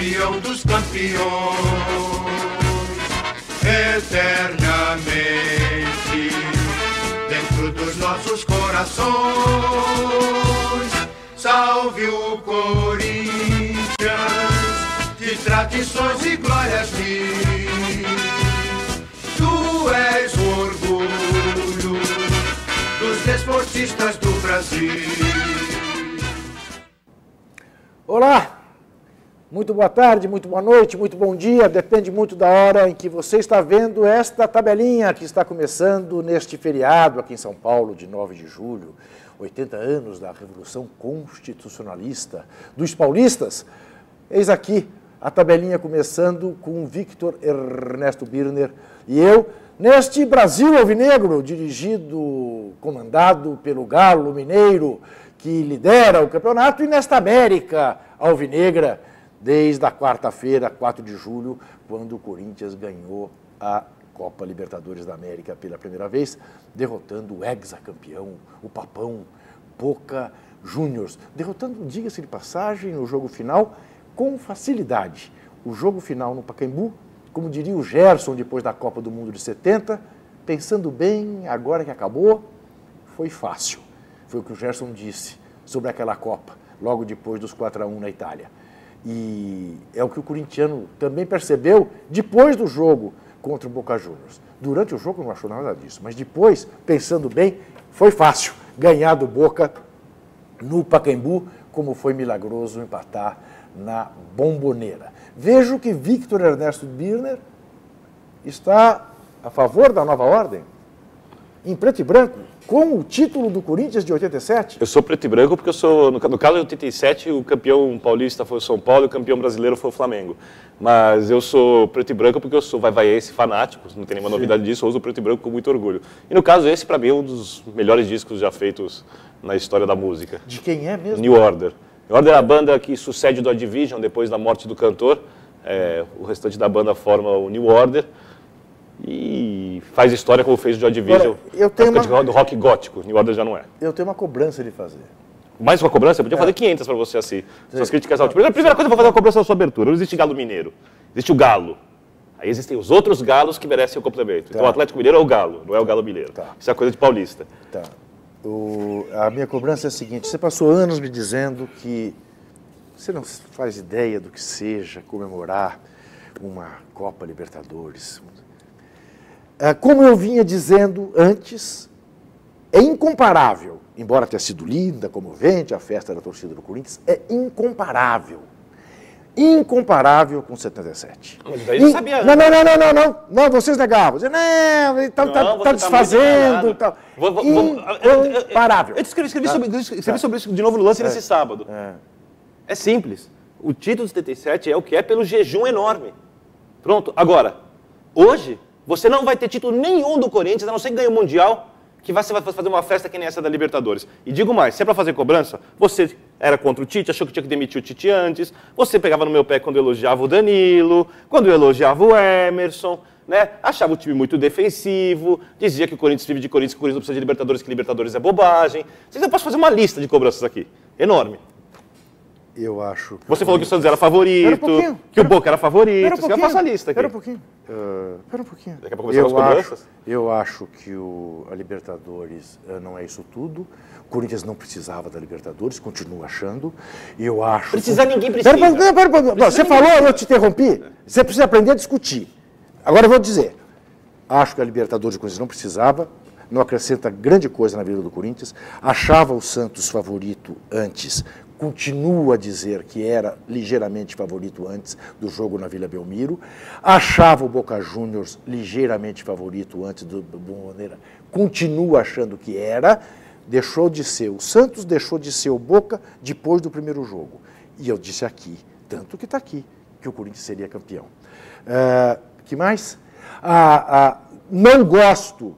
campeão dos campeões, eternamente dentro dos nossos corações. Salve o Corinthians, de tradições e glórias mil. Tu és o orgulho dos desportistas do Brasil. Olá, muito boa tarde, muito boa noite, muito bom dia, depende muito da hora em que você está vendo esta tabelinha que está começando neste feriado aqui em São Paulo, de 9 de julho, 80 anos da Revolução Constitucionalista dos paulistas. Eis aqui a tabelinha começando com Victor Ernesto Birner e eu, neste Brasil Alvinegro, dirigido, comandado pelo Galo Mineiro, que lidera o campeonato, e nesta América Alvinegra, desde a quarta-feira, 4 de julho, quando o Corinthians ganhou a Copa Libertadores da América pela primeira vez, derrotando o hexacampeão, o Papão Boca Juniors, derrotando, diga-se de passagem, no jogo final, com facilidade. O jogo final no Pacaembu, como diria o Gerson depois da Copa do Mundo de 70, pensando bem, agora que acabou, foi fácil. Foi o que o Gerson disse sobre aquela Copa, logo depois dos 4-1 na Itália. E é o que o corintiano também percebeu depois do jogo contra o Boca Juniors. Durante o jogo não achou nada disso, mas depois, pensando bem, foi fácil ganhar do Boca no Pacaembu, como foi milagroso empatar na Bombonera. Vejo que Victor Ernesto Birner está a favor da nova ordem, em preto e branco, com o título do Corinthians de 87? Eu sou preto e branco porque eu sou, no caso de 87, o campeão paulista foi o São Paulo e o campeão brasileiro foi o Flamengo. Mas eu sou preto e branco porque eu sou vaivaense fanático, não tem nenhuma novidade disso, eu uso o preto e branco com muito orgulho. E no caso esse, para mim, é um dos melhores discos já feitos na história da música. De quem é mesmo? New Order. New Order é a banda que sucede do Joy Division depois da morte do cantor. O restante da banda forma o New Order. E faz história como fez o Joy Division, do rock gótico. New Order já não é. Eu tenho uma cobrança de fazer. Mais uma cobrança? Eu podia fazer 500 para você assim. Suas críticas ao tipo. A primeira coisa, eu vou fazer uma cobrança na sua abertura. Não existe galo mineiro. Existe o galo. Aí existem os outros galos que merecem o complemento. Então o Atlético Mineiro é o galo, não é o galo mineiro. Isso é coisa de paulista. A minha cobrança é a seguinte. Você passou anos me dizendo que você não faz ideia do que seja comemorar uma Copa Libertadores. Como eu vinha dizendo antes, é incomparável, embora tenha sido linda, comovente, a festa da torcida do Corinthians, é incomparável. Incomparável com 77. Mas daí eu sabia. Não, vocês negavam. Não, está desfazendo. Incomparável. Eu escrevi sobre isso de novo no lance nesse sábado. É simples. O título de 77 é o que é pelo jejum enorme. Pronto. Agora, hoje, você não vai ter título nenhum do Corinthians, a não ser que ganhe o Mundial, que você vai fazer uma festa que nem essa da Libertadores. E digo mais, se é para fazer cobrança, você era contra o Tite, achou que tinha que demitir o Tite antes, você pegava no meu pé quando eu elogiava o Danilo, quando eu elogiava o Emerson, né? Achava o time muito defensivo, dizia que o Corinthians vive de Corinthians, que o Corinthians não precisa de Libertadores, que Libertadores é bobagem. Eu posso fazer uma lista de cobranças aqui, enorme. Eu acho que você falou que o Santos era favorito, que o Boca era favorito. Você vai passar a lista aqui. Espera um pouquinho. Daqui a pouco começar as cobranças? Eu acho que a Libertadores não é isso tudo. O Corinthians não precisava da Libertadores, continuo achando. Eu acho... Ninguém precisa. Você falou, eu te interrompi. Você precisa aprender a discutir. Agora eu vou dizer. Acho que a Libertadores o Corinthians não precisava. Não acrescenta grande coisa na vida do Corinthians. Achava o Santos favorito antes. Continuo a dizer que era ligeiramente favorito antes do jogo na Vila Belmiro. Achava o Boca Juniors ligeiramente favorito antes do Bombonera. Continuo achando que era. Deixou de ser o Santos, deixou de ser o Boca depois do primeiro jogo. E eu disse aqui, tanto que está aqui, que o Corinthians seria campeão. Que mais? Não gosto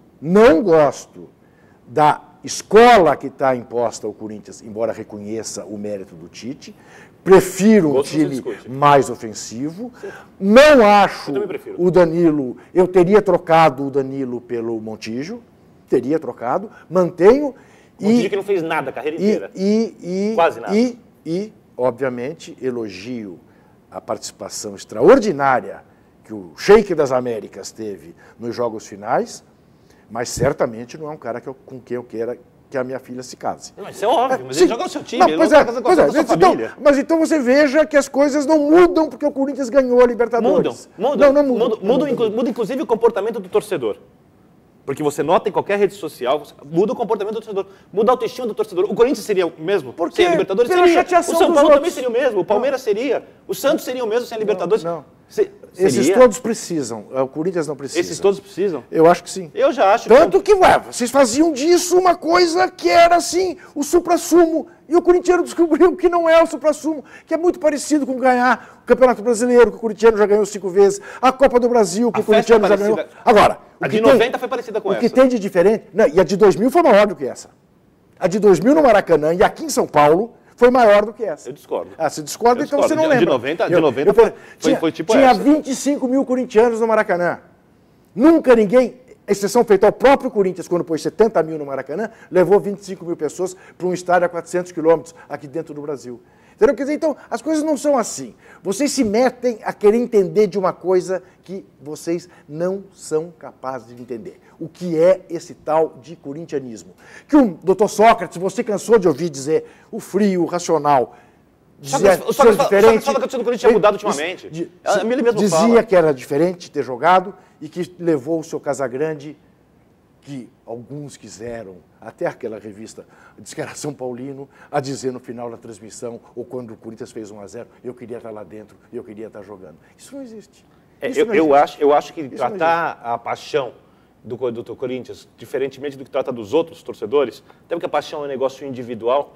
da escola que está imposta ao Corinthians, embora reconheça o mérito do Tite. Prefiro um time mais ofensivo. Não acho o Danilo... Eu teria trocado o Danilo pelo Montijo. Teria trocado. Mantenho. Montijo que não fez nada a carreira inteira. Quase nada. E, obviamente, elogio a participação extraordinária que o Sheik das Américas teve nos jogos finais, mas certamente não é um cara com quem eu queira que a minha filha se case. Mas isso é óbvio, mas ele joga no seu time, ele pois não casa com a sua família. Mas então você veja que as coisas não mudam porque o Corinthians ganhou a Libertadores. Mudam. Muda inclusive o comportamento do torcedor. Porque você nota em qualquer rede social, muda o comportamento do torcedor, muda a autoestima do torcedor. O Corinthians seria o mesmo? Porque sem a Libertadores pela seria. chateação O São dos Paulo outros. também seria o mesmo, o Palmeiras seria, o Santos seria o mesmo sem a Libertadores. Não. Seria? Esses todos precisam, o Corinthians não precisa. Esses todos precisam? Eu acho que sim. Eu já acho. Tanto que, vocês faziam disso uma coisa que era assim, o suprassumo. E o corintiano descobriu que não é o suprassumo, que é muito parecido com ganhar o Campeonato Brasileiro, que o corintiano já ganhou 5 vezes, a Copa do Brasil, que o corintiano já ganhou. Agora, a de 90 foi parecida com essa. O que tem de diferente... Não, e a de 2000 foi maior do que essa. A de 2000 no Maracanã e aqui em São Paulo foi maior do que essa. Eu discordo. Ah, você discorda, então você não lembra. De 90 foi tipo tinha essa. Tinha 25 mil corintianos no Maracanã. Nunca ninguém, exceção feita ao próprio Corinthians, quando pôs 70 mil no Maracanã, levou 25 mil pessoas para um estádio a 400 quilômetros aqui dentro do Brasil. Entendeu? Quer dizer, então, as coisas não são assim. Vocês se metem a querer entender de uma coisa que vocês não são capazes de entender. O que é esse tal de corintianismo? Que o doutor Sócrates, você cansou de ouvir dizer o frio, o racional. O Sócrates fala que o time do Corinthians tinha mudado ultimamente. Ele mesmo dizia que era diferente ter jogado e que levou o seu Casagrande, que alguns quiseram, até aquela revista, diz que era São Paulino, a dizer no final da transmissão, ou quando o Corinthians fez 1-0, eu queria estar lá dentro, eu queria estar jogando. Isso não existe. Eu acho que tratar a paixão do Corinthians, diferentemente do que trata dos outros torcedores, até porque a paixão é um negócio individual,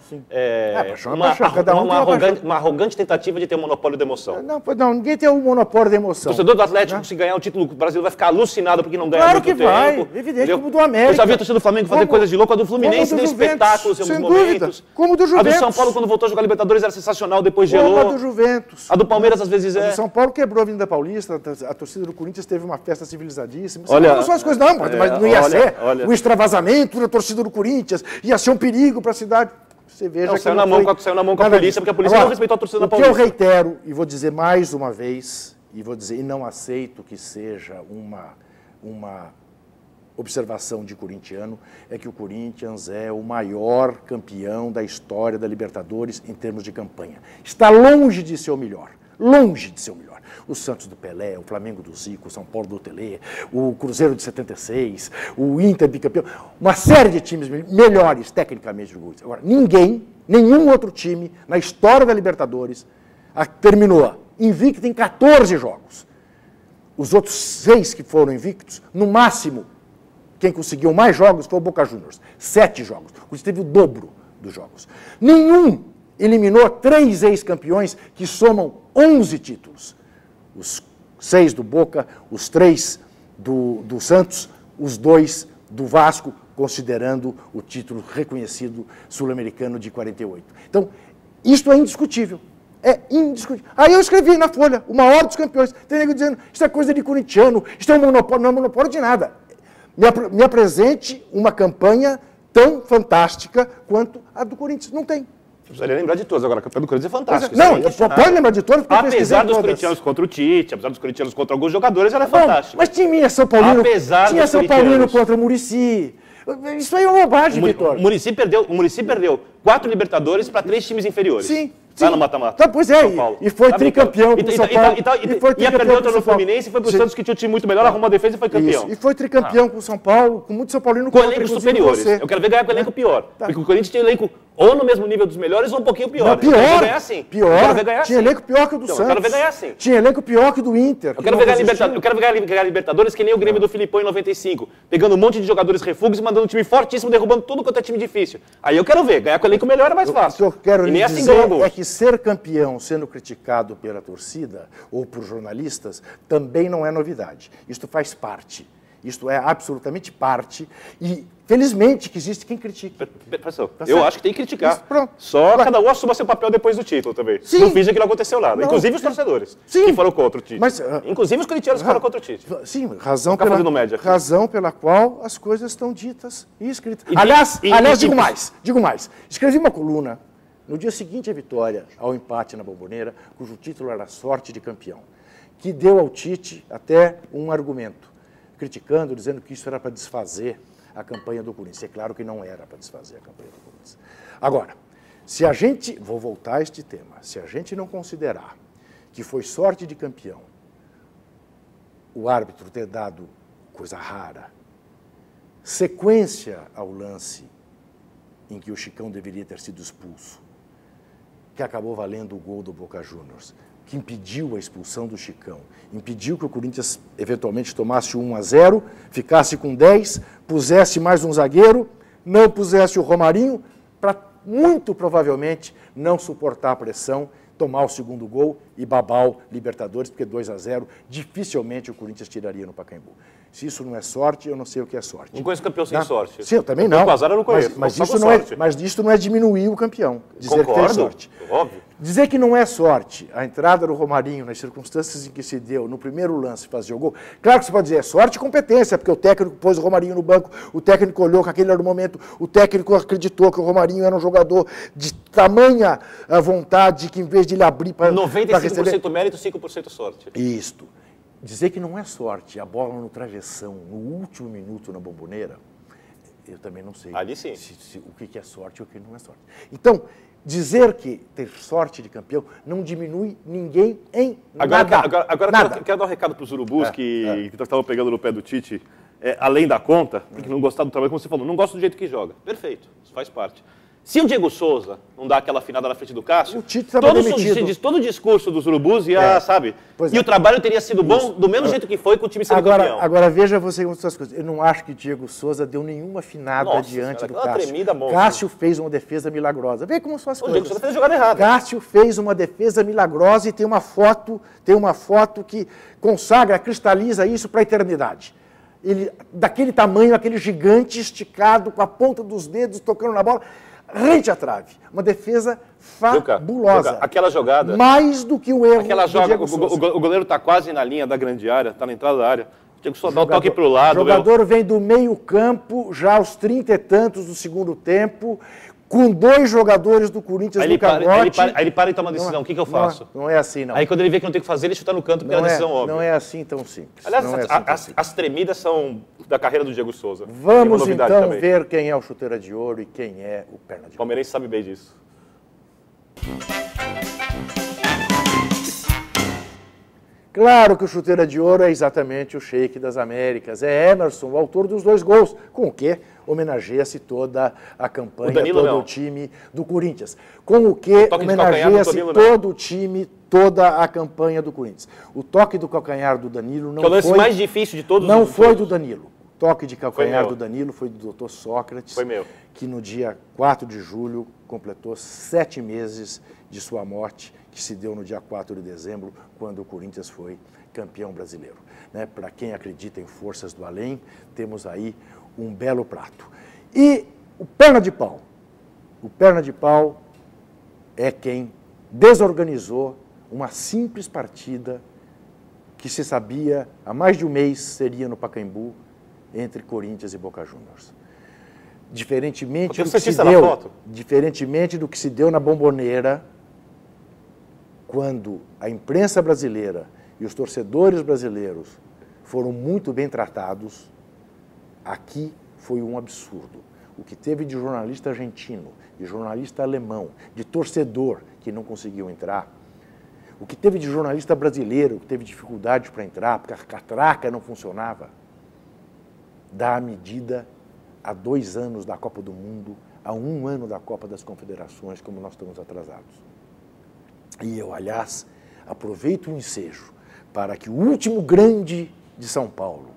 uma arrogante tentativa de ter um monopólio da emoção. Não, ninguém tem um monopólio da emoção. O torcedor do Atlético, se ganhar o título brasileiro, vai ficar alucinado porque não ganha muito tempo. Claro que vai, evidente, como do América. Eu já vi a torcida do Flamengo fazer coisas de louco, a do Fluminense deu espetáculos em alguns momentos. Como do Juventus. A do São Paulo, quando voltou a jogar Libertadores, era sensacional, depois gelou. Como a do Juventus. A do Palmeiras, às vezes, A do São Paulo quebrou a Avenida Paulista, a torcida do Corinthians teve uma festa civilizadíssima. Olha, não são as coisas, não, mas não ia ser o extravasamento da torcida do Corinthians, ia ser um perigo para a cidade. Você veja saiu na mão com a polícia, porque a polícia não respeitou a torcida da Paulista. O que eu reitero, e vou dizer mais uma vez, e não aceito que seja uma observação de corintiano, é que o Corinthians é o maior campeão da história da Libertadores em termos de campanha. Está longe de ser o melhor. Longe de ser o melhor. O Santos do Pelé, o Flamengo do Zico, o São Paulo do Telê, o Cruzeiro de 76, o Inter bicampeão, uma série de times melhores tecnicamente do Corinthians. Agora, nenhum outro time na história da Libertadores terminou invicto em 14 jogos. Os outros 6 que foram invictos, no máximo, quem conseguiu mais jogos foi o Boca Juniors, 7 jogos. O Corinthians teve o dobro dos jogos. Nenhum eliminou 3 ex-campeões que somam 11 títulos. Os 6 do Boca, os 3 do Santos, os 2 do Vasco, considerando o título reconhecido sul-americano de 48. Então, isso é indiscutível. É indiscutível. Aí eu escrevi na Folha, o maior dos campeões. Tem nego dizendo, isso é coisa de corintiano, isso é um monopólio, não é monopólio de nada. Me apresente uma campanha tão fantástica quanto a do Corinthians. Não tem. Você precisaria lembrar de todas. Agora, a campanha do Corinthians é fantástica. Não, pode lembrar de todas, porque apesar dos corintianos contra o Tite, apesar dos corintianos contra alguns jogadores, ela é fantástica. Mas tinha São Paulino, tinha São Paulino contra o Muricy. Isso aí é uma bobagem, Vitor. O Muricy perdeu 4 Libertadores para 3 times inferiores. Sim. Lá no mata-mata. Pois é, e foi tricampeão com o São Paulo. Ia perder outra no Fluminense, foi pro Santos que tinha um time muito melhor, arrumou a defesa e foi campeão. Isso. E foi tricampeão com o São Paulo, com muito São Paulino. Com elencos superiores. Eu quero ver ganhar com elenco pior. Porque o Corinthians tinha elenco ou no mesmo nível dos melhores ou um pouquinho pior. Não, pior. Eu quero ver ganhar assim. Pior. Tinha elenco pior que o do Santos. Eu quero ver ganhar assim. Tinha elenco pior que o do Inter. Eu quero ver ganhar Libertadores que nem o Grêmio do Filipão em 95. Pegando um monte de jogadores refúgios e mandando um time fortíssimo, derrubando tudo quanto é time difícil. Aí eu quero ver. Ganhar com elenco melhor é mais fácil. O que eu quero lhe dizer é que ser campeão sendo criticado pela torcida ou por jornalistas também não é novidade. Isto faz parte. Isto é absolutamente parte e, felizmente, que existe quem critique. Professor, eu acho que tem que criticar. Isso, pronto. Só cada um assuma seu papel depois do título também. Sim. Não finja que não aconteceu nada. Não. Inclusive os torcedores Sim. que foram contra o Tite. Mas, inclusive os corintianos que foram contra o Tite. Sim, razão pela qual as coisas estão ditas e escritas. Aliás, digo mais. Escrevi uma coluna No dia seguinte à vitória, ao empate na Bombonera, cujo título era Sorte de Campeão, que deu ao Tite até um argumento, criticando, dizendo que isso era para desfazer a campanha do Corinthians. É claro que não era para desfazer a campanha do Corinthians. Agora, se a gente, vou voltar a este tema, se a gente não considerar que foi sorte de campeão o árbitro ter dado, coisa rara, sequência ao lance em que o Chicão deveria ter sido expulso, que acabou valendo o gol do Boca Juniors, que impediu a expulsão do Chicão, impediu que o Corinthians eventualmente tomasse 1-0, ficasse com 10, pusesse mais um zagueiro, não pusesse o Romarinho, para muito provavelmente não suportar a pressão, tomar o segundo gol e babar o Libertadores, porque 2-0 dificilmente o Corinthians tiraria no Pacaembu. Se isso não é sorte, eu não sei o que é sorte. Não conheço campeão sem sorte. Sim, eu também não. O azar eu não conheço. Mas isso não é diminuir o campeão, dizer que tem sorte. Óbvio. Dizer que não é sorte a entrada do Romarinho nas circunstâncias em que se deu no primeiro lance fazer o gol. Claro que você pode dizer, é sorte e competência, porque o técnico pôs o Romarinho no banco, o técnico olhou que aquele era o momento, o técnico acreditou que o Romarinho era um jogador de tamanha vontade que em vez de ele abrir para 95% mérito, 5% sorte. Isto. Dizer que não é sorte, a bola no travessão, no último minuto na Bombonera, eu também não sei. Ali sim. O que é sorte e o que não é sorte. Então, dizer que ter sorte de campeão não diminui ninguém em nada. Agora quero dar um recado para os urubus que estavam pegando no pé do Tite, além da conta, porque não gostaram do trabalho, como você falou, não gosta do jeito que joga. Perfeito, isso faz parte. Se o Diego Souza não dá aquela afinada na frente do Cássio, o Tite demitido. Todo o discurso dos urubus ia, sabe? E o trabalho teria sido bom do mesmo jeito que foi com o time sendo campeão. Agora veja você com essas coisas. Eu não acho que o Diego Souza deu nenhuma afinada diante do Cássio. Cássio fez uma defesa milagrosa. Vê como são as coisas. O Diego Souza fez a jogada errada. Cássio fez uma defesa milagrosa e tem uma foto que consagra, cristaliza isso para a eternidade. Ele, daquele tamanho, aquele gigante esticado, com a ponta dos dedos tocando na bola, rente à trave. Uma defesa fabulosa. Luca, aquela jogada. Mais do que o erro do Diego Souza. O goleiro está quase na linha da grande área, está na entrada da área. O Diego Souza dá o toque para o lado. O jogador vem do meio campo, já aos 30 e tantos do segundo tempo, com 2 jogadores do Corinthians no cangote. Aí ele para e toma a decisão. O que eu faço? Não é assim, não. Aí quando ele vê que não tem o que fazer, ele chuta no canto, porque é a decisão óbvia. Não é assim tão simples. Aliás, as tremidas são da carreira do Diego Souza. Vamos então ver quem é o chuteira de ouro e quem é o perna de pau. O palmeirense sabe bem disso. Claro que o chuteira de ouro é exatamente o Sheik das Américas, é Emerson, o autor dos 2 gols, com o que homenageia-se toda a campanha, todo o time do Corinthians. Com o que homenageia-se todo o time, toda a campanha do Corinthians. O toque do calcanhar do Danilo não foi... Que é o lance mais difícil de todos. Não foi do Danilo. O toque de calcanhar do Danilo foi do Dr. Sócrates, que no dia 4 de julho completou 7 meses de sua morte, que se deu no dia 4 de dezembro, quando o Corinthians foi campeão brasileiro. Né? Para quem acredita em forças do além, temos aí um belo prato. E o perna de pau. O perna de pau é quem desorganizou uma simples partida que se sabia há mais de um mês seria no Pacaembu entre Corinthians e Boca Juniors. Diferentemente do que se deu na Bombonera, quando a imprensa brasileira e os torcedores brasileiros foram muito bem tratados, aqui foi um absurdo. O que teve de jornalista argentino, de jornalista alemão, de torcedor que não conseguiu entrar, o que teve de jornalista brasileiro que teve dificuldade para entrar, porque a catraca não funcionava, dá a medida a 2 anos da Copa do Mundo, a 1 ano da Copa das Confederações, como nós estamos atrasados. E eu, aliás, aproveito o ensejo para que o último grande de São Paulo,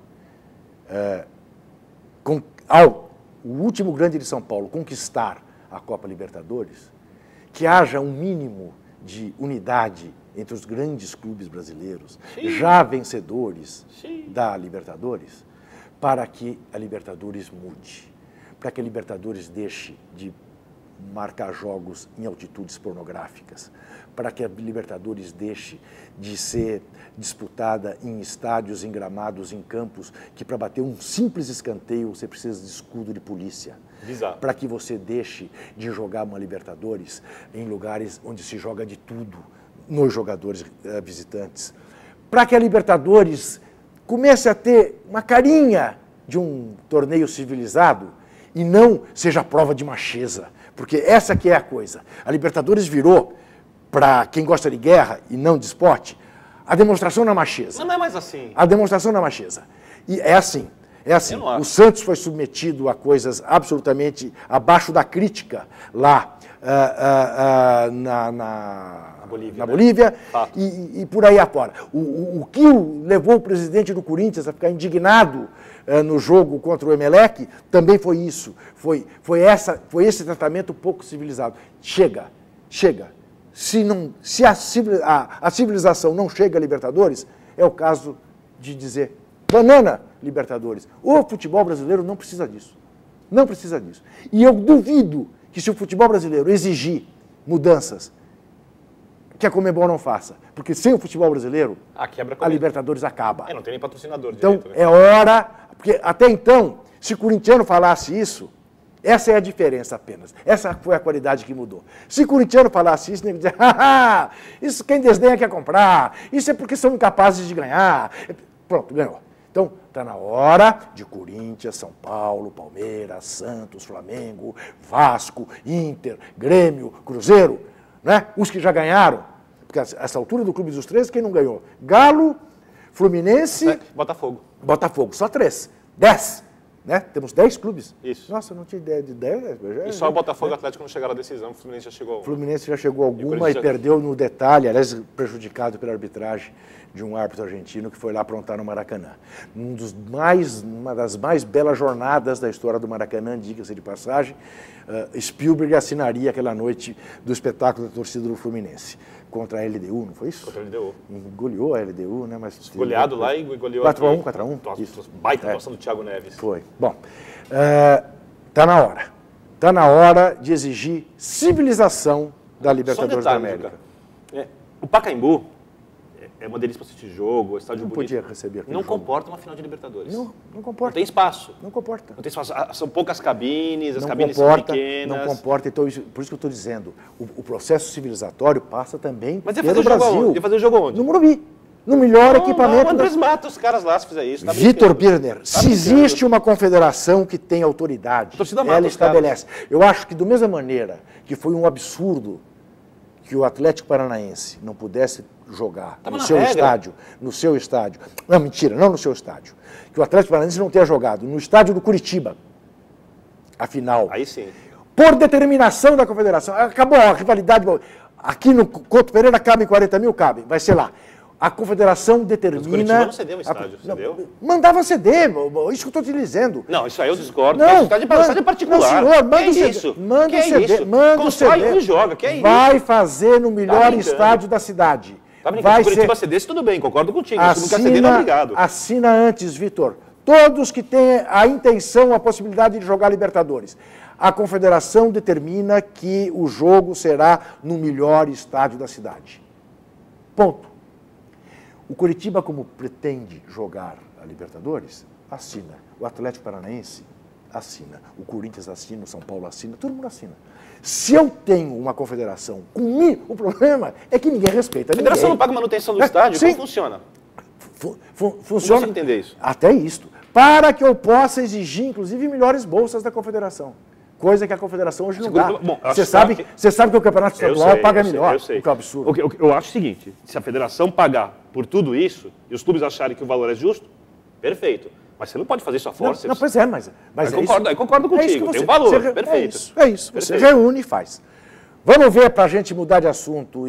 o último grande de São Paulo conquistar a Copa Libertadores, que haja um mínimo de unidade entre os grandes clubes brasileiros, já vencedores da Libertadores, para que a Libertadores mude, para que a Libertadores deixe de marcar jogos em altitudes pornográficas, para que a Libertadores deixe de ser disputada em estádios, em gramados, em campos, que para bater um simples escanteio você precisa de escudo de polícia. para que você deixe de jogar uma Libertadores em lugares onde se joga de tudo nos jogadores visitantes. Para que a Libertadores comece a ter uma carinha de um torneio civilizado e não seja prova de macheza, porque essa que é a coisa. A Libertadores virou, para quem gosta de guerra e não de esporte, a demonstração na macheza. Não é mais assim. A demonstração na macheza. E é assim. É assim, o Santos foi submetido a coisas absolutamente abaixo da crítica lá na Bolívia e por aí afora. O que levou o presidente do Corinthians a ficar indignado no jogo contra o Emelec também foi isso. Foi esse tratamento pouco civilizado. Chega. Se a civilização não chega a Libertadores, é o caso de dizer banana Libertadores. O futebol brasileiro não precisa disso. Não precisa disso. E eu duvido que se o futebol brasileiro exigir mudanças, que a Conmebol não faça. Porque sem o futebol brasileiro, a Libertadores acaba. Não tem nem patrocinador então, direito, né? É hora... Porque até então, se o corintiano falasse isso, essa é a diferença apenas. Essa foi a qualidade que mudou. Se o corintiano falasse isso, ele ia dizer, isso quem desdenha quer comprar, isso é porque são incapazes de ganhar. Pronto, ganhou. Então, está na hora de Corinthians, São Paulo, Palmeiras, Santos, Flamengo, Vasco, Inter, Grêmio, Cruzeiro, né? Os que já ganharam. Porque a essa altura do Clube dos 13, quem não ganhou? Galo, Fluminense... Botafogo, só 3. 10. Né? Temos 10 clubes. Isso. Nossa, eu não tinha ideia de 10. E só o Botafogo e o Atlético não chegaram à decisão, o Fluminense já chegou. O Fluminense já chegou a alguma e perdeu no detalhe, aliás, prejudicado pela arbitragem de um árbitro argentino que foi lá aprontar no Maracanã. Uma das mais belas jornadas da história do Maracanã, diga-se de passagem, Spielberg assinaria aquela noite do espetáculo da torcida do Fluminense. Contra a LDU, não foi isso? Contra a LDU. Goleou a LDU, né? Mas goleado lá e goleou 4-1, aqui. 4-1. Baita atuação do Thiago Neves. Foi. Bom, tá na hora. Está na hora de exigir civilização da Libertadores da América. O Pacaembu é uma delícia para assistir jogo, o estádio não bonito. Podia receber aquele não jogo. Comporta uma final de Libertadores. Não comporta. Não tem espaço. Não comporta. Não tem espaço. São poucas cabines, as não cabines comporta, são pequenas. Não comporta. Então, por isso que eu estou dizendo, o processo civilizatório passa também pelo Brasil. Brasil. Ia fazer o jogo onde? No Morumbi. No melhor equipamento. Não, Andrés mata os caras lá se fizer isso. Tá Vitor Birner, se existe uma confederação que tem autoridade, ela estabelece. Eu acho que, da mesma maneira que foi um absurdo que o Atlético Paranaense não pudesse jogar no seu estádio. Não, mentira, não no seu estádio. Que o Atlético Paranaense não tenha jogado no estádio do Curitiba, a final. Aí sim. Por determinação da confederação. Acabou a rivalidade. Aqui no Couto Pereira cabe 40 mil, cabe. Vai ser lá. A confederação determina... Mas o Curitiba não cedeu o estádio, cedeu? Mandava ceder, isso que eu estou te dizendo. Não, isso aí eu discordo. Não, estádio é particular. Não, senhor, manda o CD. Manda o CD. Manda o CD. Joga, que é isso? Vai fazer no melhor estádio da cidade. Tá brincando, se o Curitiba cedesse, tudo bem, concordo contigo. Se não quer ceder, não, obrigado. Assina antes, Vitor. Todos que têm a intenção, a possibilidade de jogar Libertadores. A confederação determina que o jogo será no melhor estádio da cidade. Ponto. O Curitiba, como pretende jogar a Libertadores, assina. O Atlético Paranaense assina. O Corinthians assina, o São Paulo assina, todo mundo assina. Se eu tenho uma confederação comigo, o problema é que ninguém respeita ninguém. A federação não paga manutenção do estádio? Sim. Como funciona? Funciona. Como você entender isso? Até isto. Para que eu possa exigir, inclusive, melhores bolsas da confederação. Coisa que a confederação hoje não dá. Você sabe que o campeonato estadual paga melhor, o que é absurdo. Eu acho o seguinte, se a federação pagar por tudo isso, e os clubes acharem que o valor é justo, perfeito. Mas você não pode fazer isso à força. Não, pois é, mas eu concordo contigo, tem um valor, perfeito. É isso, você reúne e faz. Vamos ver, para a gente mudar de assunto,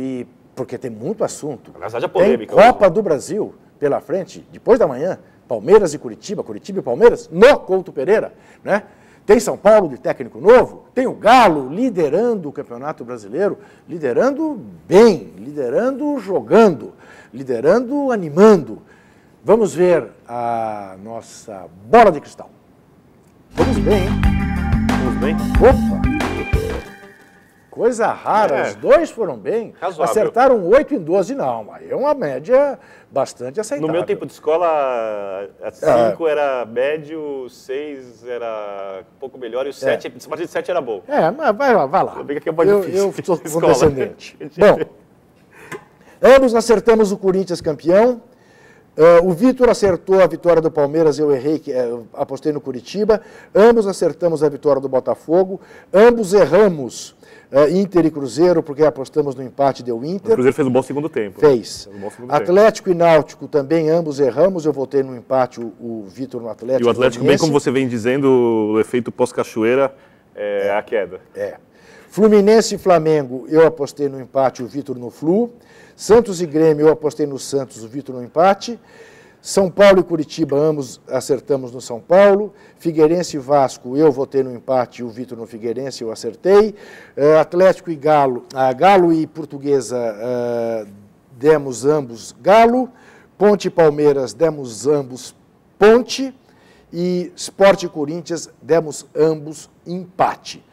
porque tem muito assunto. Na verdade, é polêmica. Tem Copa do Brasil pela frente, depois da manhã, Palmeiras e Curitiba e Palmeiras, no Couto Pereira, né? Tem São Paulo de técnico novo, tem o Galo liderando o Campeonato Brasileiro, liderando bem, liderando jogando, liderando animando. Vamos ver a nossa bola de cristal. Vamos bem, hein? Vamos bem? Opa! coisa rara, os dois foram bem. Razoável. Acertaram 8 em 12, não. Aí é uma média bastante aceitável. No meu tempo de escola, 5 era médio, 6 era um pouco melhor e o 7, a partir de 7 era bom. Mas vai lá. Eu estou condescendente. Bom, ambos acertamos o Corinthians campeão. O Vitor acertou a vitória do Palmeiras, eu errei, apostei no Curitiba. Ambos acertamos a vitória do Botafogo. Ambos erramos Inter e Cruzeiro, porque apostamos no empate, deu Inter. O Cruzeiro fez um bom segundo tempo. Fez. Atlético e Náutico também, ambos erramos. Eu votei no empate, o Vitor no Atlético. E o Atlético, bem como você vem dizendo, o efeito pós-cachoeira é a queda. Fluminense e Flamengo, eu apostei no empate, o Vitor no Flu. Santos e Grêmio, eu apostei no Santos, o Vitor no empate. São Paulo e Curitiba, ambos acertamos no São Paulo. Figueirense e Vasco, eu votei no empate, o Vitor no Figueirense, eu acertei. Atlético e Galo, Galo e Portuguesa, demos ambos Galo. Ponte e Palmeiras, demos ambos Ponte. E Sport e Corinthians, demos ambos empate.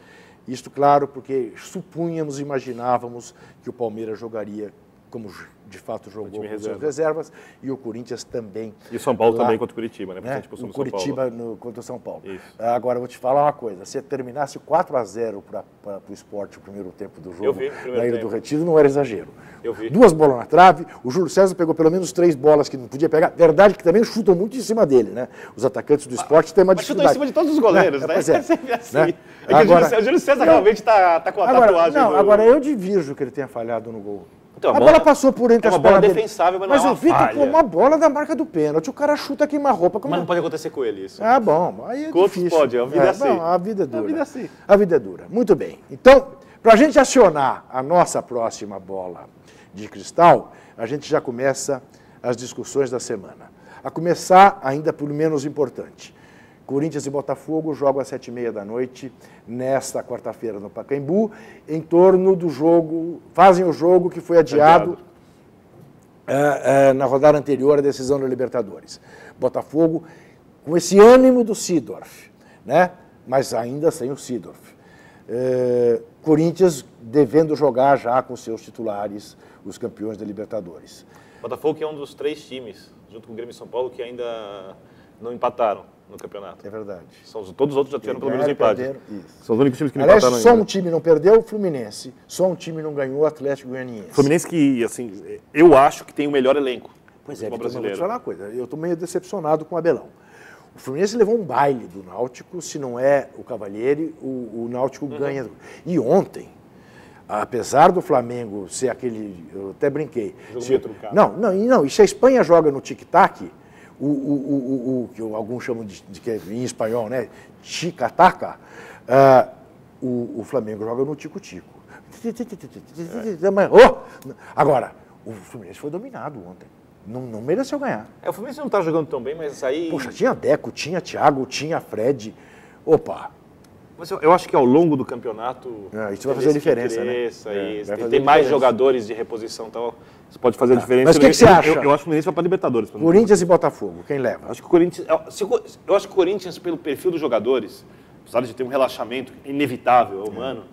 Isto, claro, porque supunhamos, imaginávamos que o Palmeiras jogaria como de fato jogou com suas reservas, e o Corinthians também. E o São Paulo também contra o Curitiba, né? O Curitiba contra o São Paulo. Agora, eu vou te falar uma coisa, se terminasse 4-0 para o Sport o primeiro tempo do jogo, na Ilha do Retiro, não era exagero. Eu vi. 2 bolas na trave, o Júlio César pegou pelo menos 3 bolas que não podia pegar. Verdade que também chutam muito em cima dele, né? Os atacantes do Sport têm uma dificuldade. Chutam em cima de todos os goleiros, né? Pois é. Né? O Júlio César realmente está com a tatuagem. Não, agora eu divirjo que ele tenha falhado no gol. Então, a bola passou por entre as pernas dele. É uma bola defensável, mas não é uma falha. Mas o Vitor com uma bola da marca do pênalti, o cara chuta queima-roupa. Mas não pode acontecer com ele isso. Bom, aí é difícil. Pode, a vida é assim. Não, a vida é dura. A vida é assim. A vida é dura. Muito bem. Então, para a gente acionar a nossa próxima bola de cristal, a gente já começa as discussões da semana. A começar, ainda por menos importante, Corinthians e Botafogo jogam às 7h30 da noite, nesta quarta-feira no Pacaembu, em torno do jogo, fazem o jogo que foi adiado na rodada anterior à decisão da Libertadores. Botafogo com esse ânimo do Seedorf, né? Mas ainda sem o Seedorf. Corinthians devendo jogar já com seus titulares, os campeões da Libertadores. Botafogo que é um dos 3 times, junto com o Grêmio e São Paulo, que ainda não empataram no campeonato. É verdade. Todos os outros já tiveram pelo menos empate. São os únicos times que não empataram ainda. Aliás, só um time não perdeu, o Fluminense. Só um time não ganhou, o Atlético Goianiense. Fluminense que, assim, eu acho que tem o melhor elenco. Pois é, Vitor, vou te falar uma coisa. Eu estou meio decepcionado com o Abelão. O Fluminense levou um baile do Náutico, se não é o Cavalieri, o Náutico ganha. E ontem, apesar do Flamengo ser aquele... Eu até brinquei. E se a Espanha joga no tic-tac, que alguns chamam de em espanhol, né? Tic-tac, o Flamengo joga no tico-tico. Agora, o Fluminense foi dominado ontem. Não mereceu ganhar. O Fluminense não está jogando tão bem, mas aí... Poxa, tinha Deco, tinha Thiago, tinha Fred. Opa! Mas eu acho que ao longo do campeonato... isso vai fazer a diferença, né? Tem mais jogadores de reposição e tal. Isso pode fazer a diferença. Mas o que você acha? Eu acho que o Fluminense vai para a Libertadores. Corinthians e Botafogo, quem leva? Eu acho que o Corinthians, pelo perfil dos jogadores, apesar de ter um relaxamento inevitável, humano,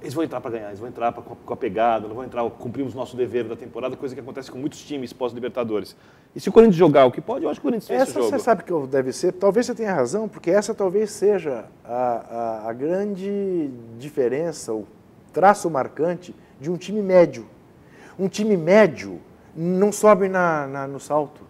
eles vão entrar para ganhar, eles vão entrar com a pegada, não vão entrar, cumprimos nosso dever da temporada, coisa que acontece com muitos times pós-Libertadores. E se o Corinthians jogar o que pode, eu acho que o Corinthians fez esse jogo. Você sabe que deve ser, talvez você tenha razão, porque essa talvez seja a grande diferença, o traço marcante de um time médio. Um time médio não sobe no salto.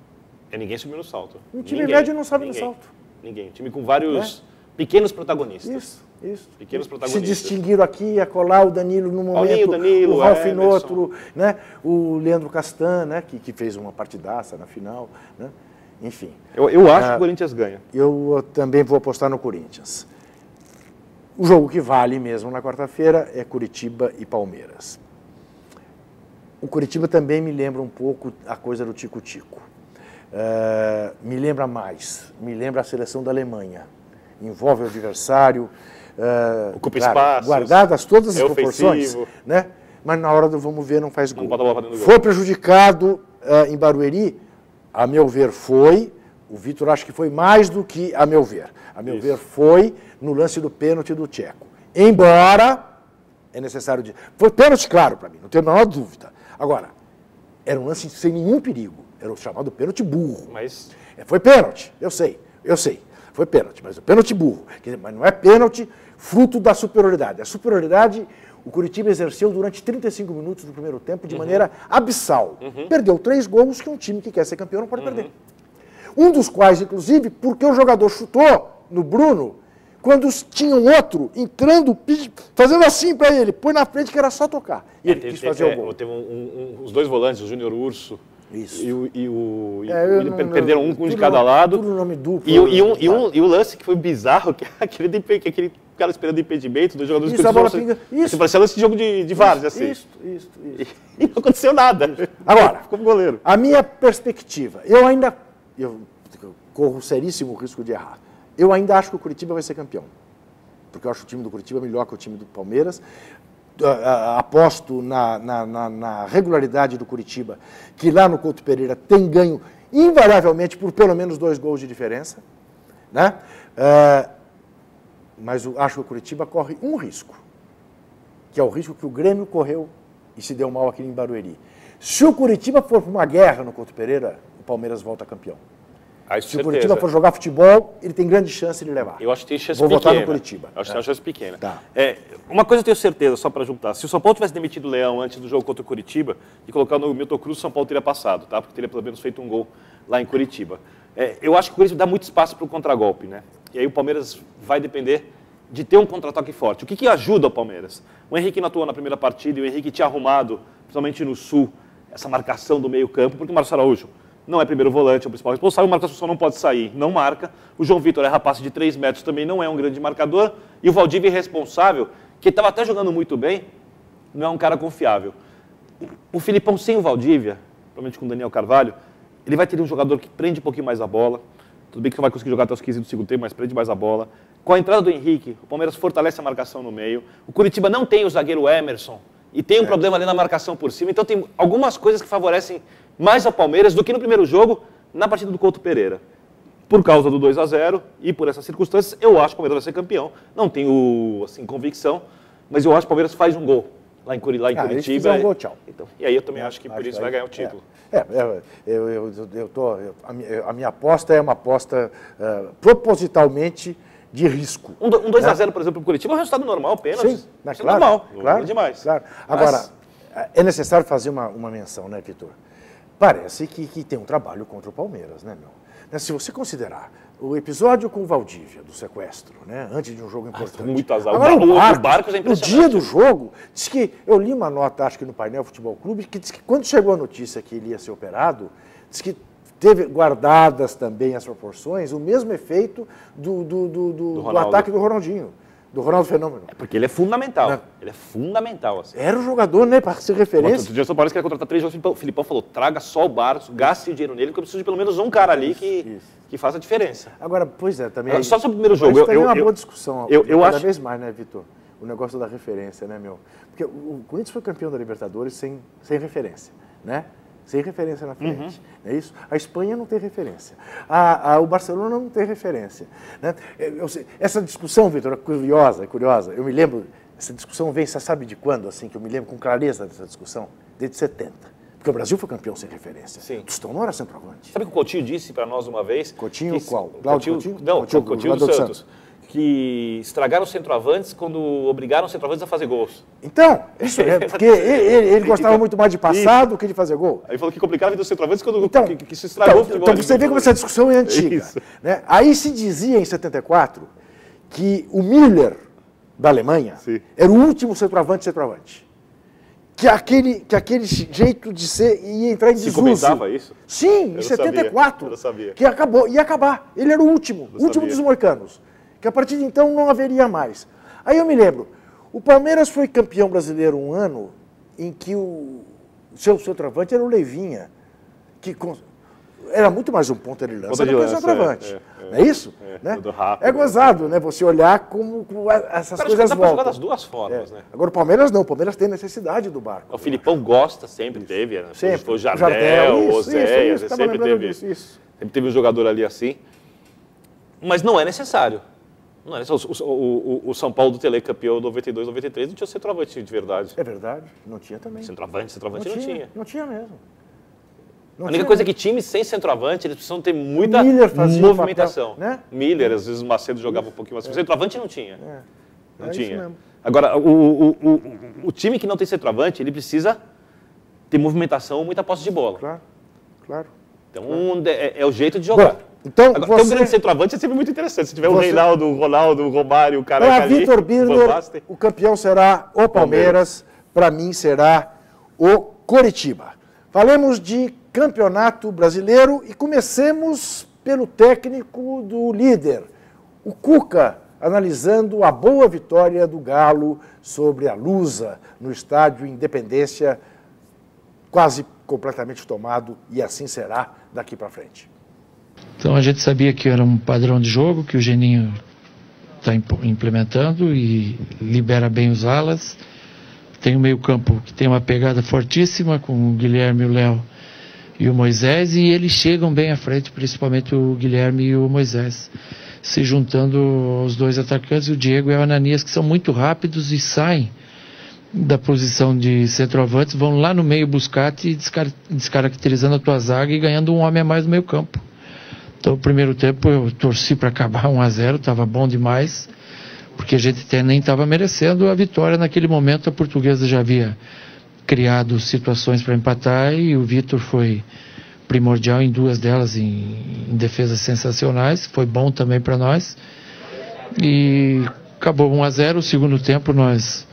Ninguém subiu no salto. Um time médio não sobe no salto. Ninguém. Um time com vários pequenos protagonistas. Isso. Pequenos protagonistas. Se distinguiram aqui, acolá o Danilo no momento, o Ralf no outro, né? O Leandro Castan, né? Que fez uma partidaça na final, né? Enfim. Eu acho que o Corinthians ganha. Eu também vou apostar no Corinthians. O jogo que vale mesmo na quarta-feira é Curitiba e Palmeiras. O Curitiba também me lembra um pouco a coisa do tico-tico. Me lembra mais, me lembra a seleção da Alemanha. Envolve o adversário, ocupa espaços, guardadas todas as proporções, né? Mas na hora do vamos ver não faz gol. Não bota a bola pra dentro do Foi gol. prejudicado em Barueri? A meu ver foi. O Vitor acha que foi mais do que a meu ver. A meu ver foi no lance do pênalti do Tcheco. Embora É necessário... Foi pênalti, claro, para mim, não tenho a menor dúvida. Agora, era um lance sem nenhum perigo. Era o chamado pênalti burro. Mas... Foi pênalti, eu sei. Foi pênalti, mas o pênalti burro. Quer dizer, mas não é pênalti fruto da superioridade. A superioridade o Curitiba exerceu durante 35 minutos do primeiro tempo de maneira abissal. Perdeu 3 gols que um time que quer ser campeão não pode perder. Um dos quais, inclusive, porque o jogador chutou no Bruno quando tinha um outro entrando, fazendo assim para ele, põe na frente que era só tocar. E ele quis fazer o gol. Teve os 2 volantes, o Júnior Urso Isso. perderam um de cada lado. Tudo nome duplo. E o lance que foi bizarro, que aquele cara esperando impedimento dos jogadores isso, a bola pinga. Isso. Parecia lance de jogo de várzea, assim. Isso. E não aconteceu nada. Agora, ficou pro goleiro. A minha perspectiva, eu corro seríssimo risco de errar. Eu ainda acho que o Curitiba vai ser campeão. Porque eu acho o time do Curitiba melhor que o time do Palmeiras. Aposto na regularidade do Curitiba, que lá no Couto Pereira tem ganho invariavelmente por pelo menos 2 gols de diferença. Né? Mas eu acho que o Curitiba corre um risco, que é o risco que o Grêmio correu e se deu mal aqui em Barueri. Se o Curitiba for para uma guerra no Couto Pereira, o Palmeiras volta campeão. Se o Curitiba for jogar futebol, ele tem grande chance de levar. Eu acho que tem chance pequena. Vou votar no Curitiba. Eu acho que tem uma chance pequena. Tá. Uma coisa eu tenho certeza, só para juntar. Se o São Paulo tivesse demitido o Leão antes do jogo contra o Curitiba e colocado no Milton Cruz, o São Paulo teria passado, tá? Porque teria pelo menos feito um gol lá em Curitiba. Eu acho que o Curitiba dá muito espaço para o contragolpe, né? E aí o Palmeiras vai depender de ter um contra-ataque forte. O que ajuda o Palmeiras? O Henrique não atuou na primeira partida e o Henrique tinha arrumado, principalmente no Sul, essa marcação do meio-campo, porque o Marcelo Araújo não é primeiro volante, é o principal responsável, o Marcos Assunção não pode sair, não marca. O João Vitor é rapaz de 3 metros, também não é um grande marcador. E o Valdívia é responsável, que estava até jogando muito bem, não é um cara confiável. O Filipão sem o Valdívia, provavelmente com o Daniel Carvalho, ele vai ter um jogador que prende um pouquinho mais a bola. Tudo bem que não vai conseguir jogar até os 15 do segundo tempo, mas prende mais a bola. Com a entrada do Henrique, o Palmeiras fortalece a marcação no meio. O Curitiba não tem o zagueiro Emerson e tem um problema ali na marcação por cima. Então tem algumas coisas que favorecem mais ao Palmeiras do que no primeiro jogo, na partida do Couto Pereira. Por causa do 2-0 e por essas circunstâncias, eu acho que o Palmeiras vai ser campeão. Não tenho convicção, mas eu acho que o Palmeiras faz um gol lá em Curitiba. Um gol, tchau. Então, e aí eu também acho que por isso vai ganhar o título. A minha aposta é uma aposta propositalmente de risco. Um 2-0, por exemplo, para o Curitiba é um resultado normal, pênalti. Sim, claro, normal. Claro, demais. Claro. Agora, é necessário fazer uma menção, né, Vitor? Parece que tem um trabalho contra o Palmeiras, né, meu? Se você considerar o episódio com o Valdívia, do sequestro, né, antes de um jogo importante. Muito azar. Agora, o Barcos é no impressionante. dia do jogo, diz que eu li uma nota, acho que no Painel Futebol Clube, que diz que quando chegou a notícia que ele ia ser operado, diz que teve guardadas também as proporções, o mesmo efeito do ataque do Ronaldinho. Do Ronaldo Fenômeno. Porque ele é fundamental. Não. Ele é fundamental. Assim. Era o jogador, né, para ser referência. Outro dia o São Paulo quer contratar 3 jogos. O Filipão falou, traga só o Barcos, gaste dinheiro nele, porque eu preciso de pelo menos um cara ali que faça a diferença. Agora, pois é, também... Só sobre o primeiro jogo. Isso também é uma boa discussão. Eu cada acho... vez mais, né, Vitor? O negócio da referência, né, meu? Porque o Corinthians foi campeão da Libertadores sem referência, né? Sem referência na frente, não é isso? A Espanha não tem referência. O Barcelona não tem referência. Né? Essa discussão, Vitor, é curiosa. Eu me lembro, essa discussão vem, você sabe de quando, assim, que eu me lembro com clareza dessa discussão? Desde 70. Porque o Brasil foi campeão sem referência. Sim. Tostão não era centroavante. Sabe o que o Coutinho disse para nós uma vez? Coutinho qual? Cláudio Coutinho? Não, Coutinho do Santos. Que estragaram os centroavantes quando obrigaram os centroavantes a fazer gols. Então, isso é, porque ele gostava muito mais de passar do que de fazer gol. Aí falou que complicava a vida dos centroavantes quando que se estragou o futebol. Então você vê como essa discussão é antiga. Né? Aí se dizia em 74 que o Müller, da Alemanha, era o último centroavante. Que aquele jeito de ser ia entrar em desuso. Se comentava isso? Sim, em 74. Eu não sabia. Que ia acabar. Ele era o último dos moicanos. Que a partir de então não haveria mais. Aí eu me lembro, o Palmeiras foi campeão brasileiro um ano em que o seu centroavante era o Levinha, que era muito mais um ponta de lança do que o centroavante. Não é isso? Né? É gozado, né? Você olhar como essas coisas voltam. Jogar das duas formas, né? Agora o Palmeiras não, o Palmeiras tem necessidade do Barco. O Filipão gosta, sempre teve. Sempre. Foi o Jardel, o Oséias, sempre teve. Isso. Sempre teve um jogador ali assim. Mas não é necessário. Não é só o São Paulo do Tele, campeão 92, 93, não tinha centroavante de verdade. É verdade, não tinha também. Centroavante não tinha. Não tinha mesmo. A única coisa é que times sem centroavante, eles precisam ter muita movimentação. Papel, né? Miller, às vezes o Macedo jogava um pouquinho mais. Centroavante não tinha. Não tinha. Isso mesmo. Agora, o time que não tem centroavante, ele precisa ter movimentação, muita posse de bola. Claro. Então, é o jeito de jogar. Bom, então, agora, ter um grande centroavante é sempre muito interessante. Se tiver o Reinaldo, o Ronaldo, o Romário, o Careca ali, Vitor Birner, o campeão será o Palmeiras. Para mim, será o Coritiba. Falemos de Campeonato Brasileiro e comecemos pelo técnico do líder, o Cuca, analisando a boa vitória do Galo sobre a Lusa no estádio Independência, quase completamente tomado, e assim será daqui para frente. Então a gente sabia que era um padrão de jogo que o Geninho está implementando e libera bem os alas. Tem o meio-campo que tem uma pegada fortíssima com o Guilherme, o Léo e o Moisés, e eles chegam bem à frente, principalmente o Guilherme e o Moisés, se juntando aos dois atacantes, o Diego e o Ananias, que são muito rápidos e saem da posição de centroavantes, vão lá no meio buscar te descaracterizando a tua zaga e ganhando um homem a mais no meio campo. Então, no primeiro tempo eu torci para acabar 1-0, estava bom demais, porque a gente até nem estava merecendo a vitória naquele momento. A Portuguesa já havia criado situações para empatar e o Vitor foi primordial em duas delas, em defesas sensacionais, foi bom também para nós. E acabou 1-0, o segundo tempo nós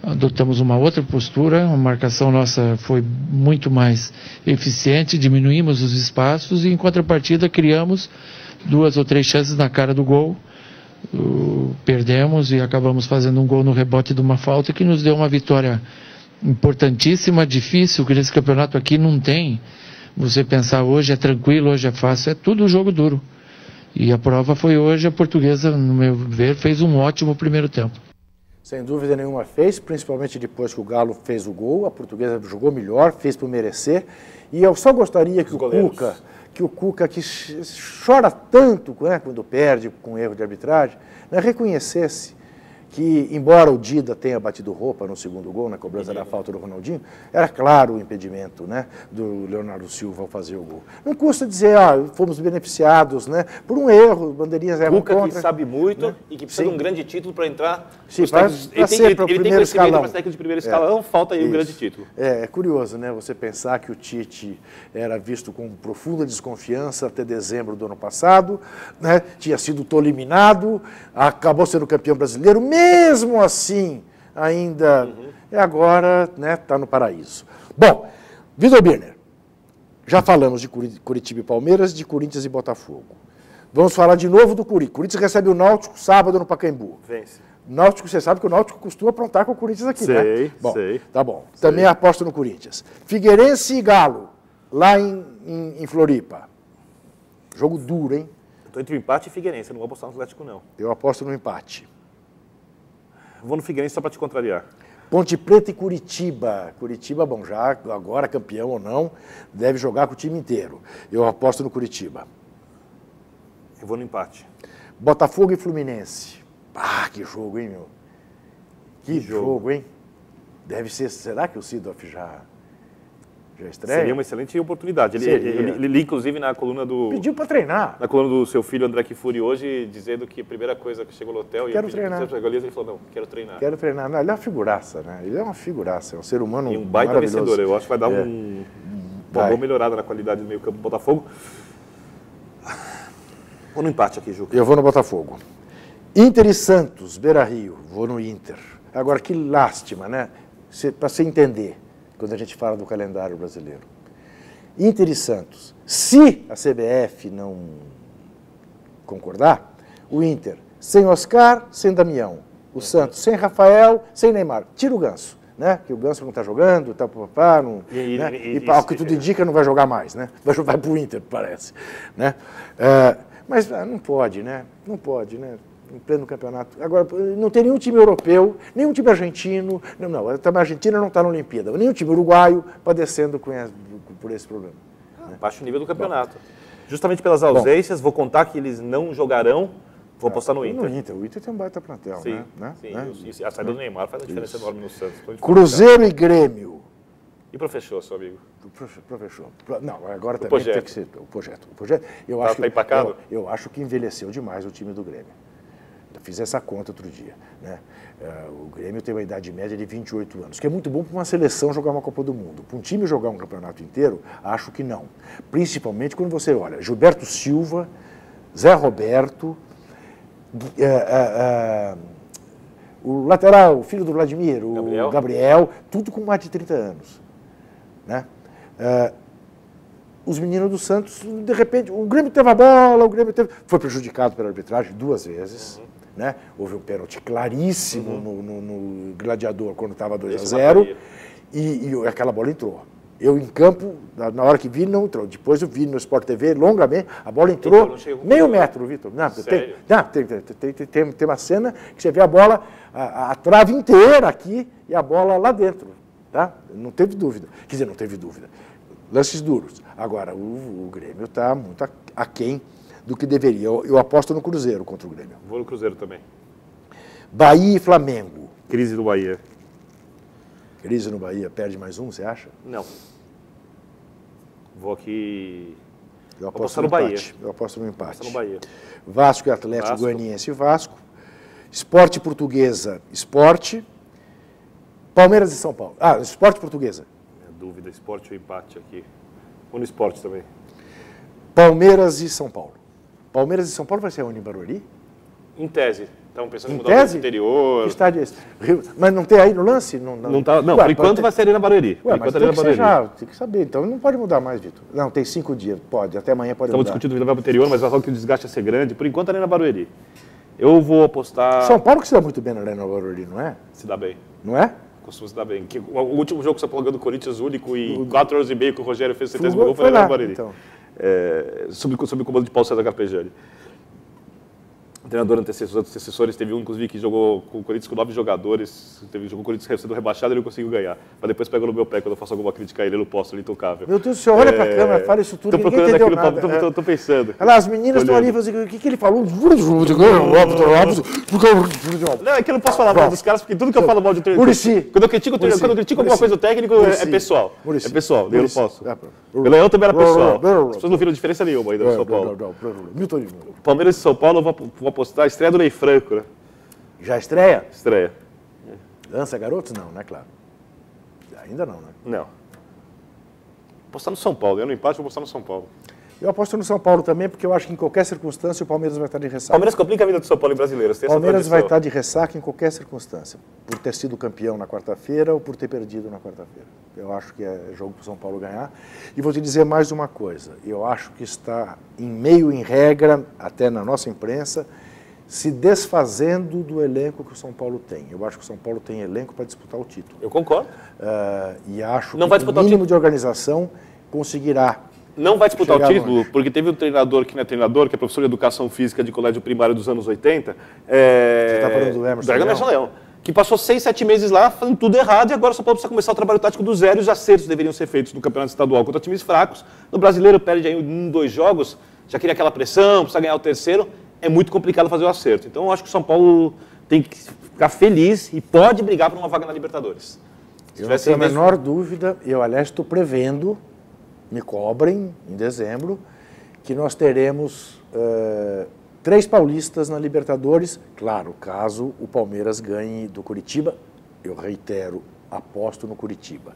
adotamos uma outra postura, a marcação nossa foi muito mais eficiente, diminuímos os espaços e em contrapartida criamos 2 ou 3 chances na cara do gol. Perdemos e acabamos fazendo um gol no rebote de uma falta que nos deu uma vitória importantíssima, difícil, que nesse campeonato aqui não tem. Você pensar hoje é tranquilo, hoje é fácil, é tudo jogo duro. E a prova foi hoje, a Portuguesa, no meu ver, fez um ótimo primeiro tempo. Sem dúvida nenhuma fez, principalmente depois que o Galo fez o gol, a Portuguesa jogou melhor, fez por merecer. E eu só gostaria que o Cuca, que chora tanto, né, quando perde com erro de arbitragem, né, reconhecesse que, embora o Dida tenha batido roupa no segundo gol, na cobrança da falta do Ronaldinho, era claro o impedimento, né, do Leonardo Silva ao fazer o gol. Não custa dizer, fomos beneficiados, né, por um erro, bandeirinhas eram contra. Cuca que sabe muito, né, e que precisa de um grande título para entrar. Sim, ele tem conhecimento para técnico de primeiro escalão, falta aí um grande título. É curioso, né, você pensar que o Tite era visto com profunda desconfiança até dezembro do ano passado, né, tinha sido eliminado, acabou sendo campeão brasileiro, mesmo assim, ainda, agora, né, está no paraíso. Bom, Vitor Birner, já falamos de Coritiba e Palmeiras, de Corinthians e Botafogo. Vamos falar de novo do Corinthians. Corinthians recebe o Náutico sábado no Pacaembu. Vence. Náutico, você sabe que o Náutico costuma aprontar com o Corinthians aqui, né? Bom, sei. Tá bom. Também aposto no Corinthians. Figueirense e Galo, lá em Floripa. Jogo duro, hein? Estou entre o empate e Figueirense, eu não vou apostar no Atlético, não. Eu aposto no empate. Vou no Figueirense só para te contrariar. Ponte Preta e Curitiba. Curitiba, bom, já agora campeão ou não, deve jogar com o time inteiro. Eu aposto no Curitiba. Eu vou no empate. Botafogo e Fluminense. Que jogo, hein, meu? Que jogo, hein? Deve ser, será que o Sidorf já estreia? Seria uma excelente oportunidade. Ele inclusive, na coluna do... Pediu para treinar. Na coluna do seu filho, André Kifuri, hoje, dizendo que a primeira coisa que chegou no hotel... Quero treinar. Ele falou, não, quero treinar. Quero treinar. Não, ele é uma figuraça, né? Ele é uma figuraça, é um ser humano e um baita vencedor. Eu acho que vai dar uma boa melhorada na qualidade do meio campo do Botafogo. Vou no empate aqui, Juca. Eu vou no Botafogo. Inter e Santos, Beira-Rio, vou no Inter. Agora, que lástima, né? Para você entender, quando a gente fala do calendário brasileiro. Inter e Santos, se a CBF não concordar, o Inter sem Oscar, sem Damião. O Santos sem Rafael, sem Neymar. Tira o Ganso, né? Que o Ganso não está jogando, tá, não, e ao que tudo indica não vai jogar mais, né? Vai para o Inter, parece. Né? Mas não pode, né? Não pode, né? Em pleno campeonato. Agora, não tem nenhum time europeu, nenhum time argentino, a Argentina não está na Olimpíada, nenhum time uruguaio padecendo por esse problema. Baixo nível do campeonato. Justamente pelas ausências, vou contar que eles não jogarão Vou apostar no Inter. No Inter. O Inter tem um baita plantel, Sim, né? sim. Né? E a saída do Neymar faz uma diferença enorme no Santos. Cruzeiro e Grêmio. E para fechou, seu amigo? Professor. Não, agora também projeto. tem que ser o projeto. O projeto, eu acho tá empacado? Eu acho que envelheceu demais o time do Grêmio. Eu fiz essa conta outro dia, né? O Grêmio tem uma idade média de 28 anos, que é muito bom para uma seleção jogar uma Copa do Mundo. Para um time jogar um campeonato inteiro, acho que não. Principalmente quando você olha Gilberto Silva, Zé Roberto, o lateral, o filho do Vladimir, o Gabriel, tudo com mais de 30 anos. Né? Os meninos do Santos, de repente, o Grêmio teve a bola, foi prejudicado pela arbitragem 2 vezes. Né? Houve um pênalti claríssimo no Gladiador, quando estava 2-0, e aquela bola entrou. Eu em campo, na hora que vi, não entrou. Depois eu vi no Sport TV, longamente, a bola entrou meio metro, Vitor. Tem uma cena que você vê a bola, a trave inteira aqui e a bola lá dentro. Tá? Não teve dúvida. Quer dizer, não teve dúvida. Lances duros. Agora, o Grêmio está muito aquém do que deveria. Eu aposto no Cruzeiro contra o Grêmio. Vou no Cruzeiro também. Bahia e Flamengo. Crise do Bahia. Crise no Bahia, perde mais um, você acha? Não. Vou aqui... Eu aposto no Bahia. Eu aposto no empate. Aposto no Bahia. Vasco e Atlético Goianiense e Vasco. Sport Portuguesa, Sport. Palmeiras e São Paulo. Sport Portuguesa. Minha dúvida, Sport ou empate aqui. Vou no Sport também. Palmeiras e São Paulo. Palmeiras e São Paulo vai ser onde, em Barueri? Em tese. Estamos pensando em em mudar tese? o interior. Que estádio é esse? Mas não tem aí no lance? Não, por enquanto vai ser ali na Barueri. Ué, mas tem que saber, então não pode mudar mais, Vitor. Não, tem 5 dias, pode, até amanhã pode mudar. Estamos discutindo levar para o interior, mas vai falar que o desgaste ia ser grande. Por enquanto ali na Barueri. Eu vou apostar... São Paulo que se dá muito bem na Arena Barueri, não é? Se dá bem. Não é? Costuma se dar bem. O último jogo que você falou do Corinthians, único, e 4 horas e meia que o Rogério fez o 70º gol, foi lá na Barueri. Então. Sob o comando de Paulo César Carpegiani. O treinador antecessores, teve um, inclusive, que jogou com o Corinthians com 9 jogadores, jogou com o Corinthians sendo rebaixado e ele conseguiu ganhar. Mas depois pegou no meu pé quando eu faço alguma crítica a ele, eu não posso, ele é intocável. Meu Deus do céu, olha pra câmera, fala isso tudo, ninguém entendeu nada. Tô pensando. Olha lá, as meninas estão ali fazendo, o que ele falou? Não, é que eu não posso falar mal dos caras, porque tudo que eu falo mal de treinador... Muricy. Quando eu critico alguma coisa do técnico, é pessoal. É pessoal, eu não posso. O Leão também era pessoal. As pessoas não viram diferença nenhuma ainda no São Paulo. Palmeiras e São Paulo, eu vou apostar a estreia do Ney Franco, né? Já estreia? Estreia. Lança garotos? Não, né, claro. Ainda não, né? Não. Vou apostar no São Paulo. Eu no empate vou apostar no São Paulo. Eu aposto no São Paulo também, porque eu acho que em qualquer circunstância o Palmeiras vai estar de ressaca. Palmeiras complica a vida do São Paulo em brasileiros. O Palmeiras vai estar de ressaca em qualquer circunstância. Por ter sido campeão na quarta-feira ou por ter perdido na quarta-feira. Eu acho que é jogo para o São Paulo ganhar. E vou te dizer mais uma coisa. Eu acho que está em regra, até na nossa imprensa, se desfazendo do elenco que o São Paulo tem. Eu acho que o São Paulo tem elenco para disputar o título. Eu concordo. E acho não que vai disputar o mínimo de organização conseguirá. Não vai disputar o título, longe. porque teve um treinador que não é treinador, que é professor de educação física de colégio primário dos anos 80. Você está falando do Emerson Leão? Que passou 6, 7 meses lá fazendo tudo errado e agora o São Paulo precisa começar o trabalho tático do zero e os acertos deveriam ser feitos no campeonato estadual contra times fracos. No brasileiro perde aí 1, 2 jogos, já queria aquela pressão, precisa ganhar o terceiro, é muito complicado fazer o acerto. Então eu acho que o São Paulo tem que ficar feliz e pode brigar por uma vaga na Libertadores. Eu não tenho a menor dúvida, eu aliás estou prevendo, me cobrem em dezembro, que nós teremos 3 paulistas na Libertadores, claro, caso o Palmeiras ganhe do Coritiba, eu reitero, aposto no Coritiba,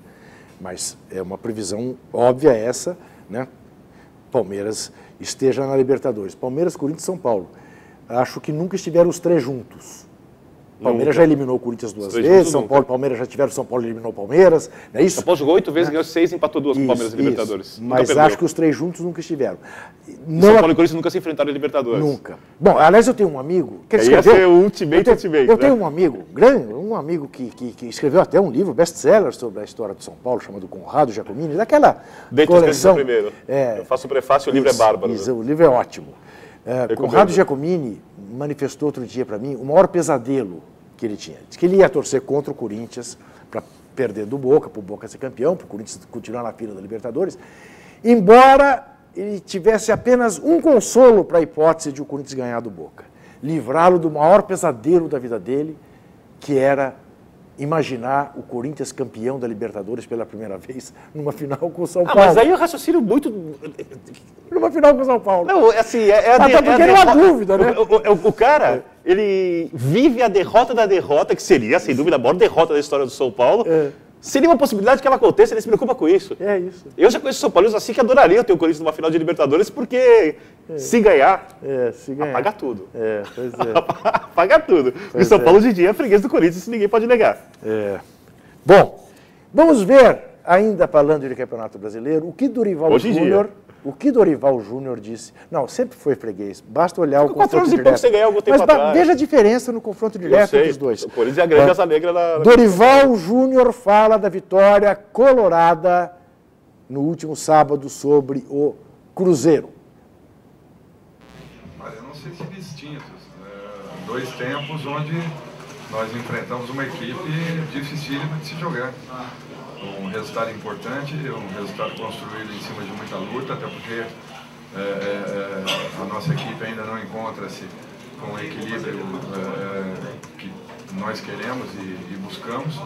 mas é uma previsão óbvia essa, né? Palmeiras esteja na Libertadores, Palmeiras, Corinthians e São Paulo, acho que nunca estiveram os 3 juntos. Palmeiras já eliminou o Corinthians 2 vezes, Palmeiras já tiveram, São Paulo eliminou o Palmeiras, não é isso? São Paulo jogou 8 vezes, ganhou 6, empatou 2 com o Palmeiras e Libertadores. Mas acho que os 3 juntos nunca estiveram. São Paulo e Corinthians nunca se enfrentaram em Libertadores. Nunca. Bom, aliás, eu tenho um amigo que escreveu... Ia ser o ultimate. Eu tenho um amigo, um amigo que escreveu até um livro, best-seller, sobre a história de São Paulo, chamado Conrado Giacomini, daquela coleção. Primeiro. Eu faço o prefácio, o livro é bárbaro. O livro é ótimo. Conrado Giacomini manifestou outro dia para mim o maior pesadelo que ele tinha. Diz que ele ia torcer contra o Corinthians para perder do Boca, para o Boca ser campeão, para o Corinthians continuar na fila da Libertadores, embora ele tivesse apenas um consolo para a hipótese de o Corinthians ganhar do Boca. livrá-lo do maior pesadelo da vida dele, que era imaginar o Corinthians campeão da Libertadores pela primeira vez numa final com o São Paulo. Mas aí eu raciocínio muito... Numa final com o São Paulo. Não, assim, Até porque era uma dúvida, né? O cara, ele vive a derrota da derrota, que seria, sem dúvida, a maior derrota da história do São Paulo. Seria uma possibilidade que ela aconteça, ele se preocupa com isso. É isso. Eu já conheço São Paulo assim que adoraria ter o Corinthians numa final de Libertadores, porque se ganhar, apaga tudo. Pois é. Apaga tudo. Porque São Paulo hoje em dia é freguês do Corinthians, isso ninguém pode negar. Bom, vamos ver, ainda falando de Campeonato Brasileiro, o que Dorival Júnior disse. Não, sempre foi freguês. Basta olhar o confronto direto. Você ganhou algum tempo atrás. Veja a diferença no confronto direto dos dois. O Corinthians é a grande asa negra na... Dorival Júnior fala da vitória colorada no último sábado sobre o Cruzeiro. Olha, eu não sei se distintos. Dois tempos onde nós enfrentamos uma equipe dificílima de se jogar. Um resultado importante, um resultado construído em cima de muita luta, até porque a nossa equipe ainda não encontra-se com o equilíbrio que nós queremos e buscamos,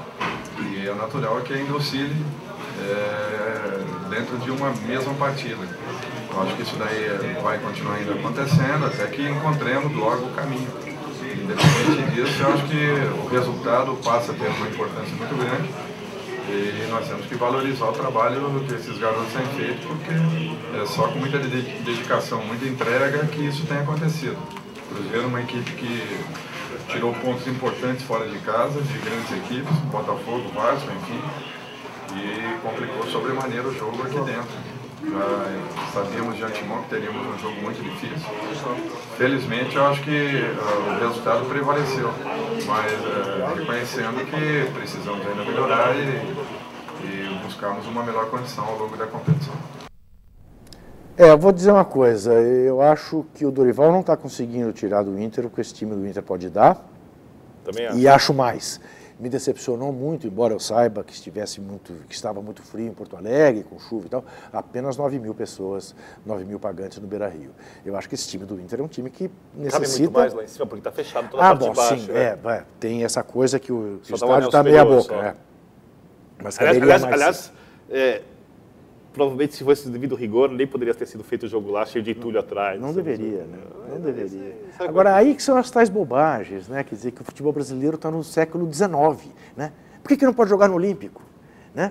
e é natural que ainda oscile dentro de uma mesma partida. Eu acho que isso daí vai continuar ainda acontecendo até que encontremos logo o caminho. Independente disso, eu acho que o resultado passa a ter uma importância muito grande. E nós temos que valorizar o trabalho que esses garotos têm feito, porque é só com muita dedicação, muita entrega que isso tem acontecido. O Cruzeiro é uma equipe que tirou pontos importantes fora de casa, de grandes equipes, Botafogo, Vasco, enfim, e complicou sobremaneira o jogo aqui dentro. Já sabíamos de antemão que teríamos um jogo muito difícil. Felizmente, eu acho que o resultado prevaleceu, mas reconhecendo que precisamos ainda melhorar e buscarmos uma melhor condição ao longo da competição. Eu vou dizer uma coisa, eu acho que o Dorival não está conseguindo tirar do Inter o que esse time do Inter pode dar. Também acho. E acho mais. Me decepcionou muito, embora eu saiba que estava muito frio em Porto Alegre, com chuva e tal, apenas 9 mil pessoas, 9 mil pagantes no Beira-Rio. Eu acho que esse time do Inter é um time que necessita... Cabe muito mais lá em cima, porque está fechado toda a parte de baixo. Sim, tem essa coisa que o estádio está meia boca. Mas aliás, provavelmente se fosse devido rigor, nem poderia ter sido feito o jogo lá, cheio de entulho atrás. Não deveria, né? Não deveria. Agora, aí que são as tais bobagens, né? Quer dizer, que o futebol brasileiro está no século XIX, né? Por que não pode jogar no Olímpico, né?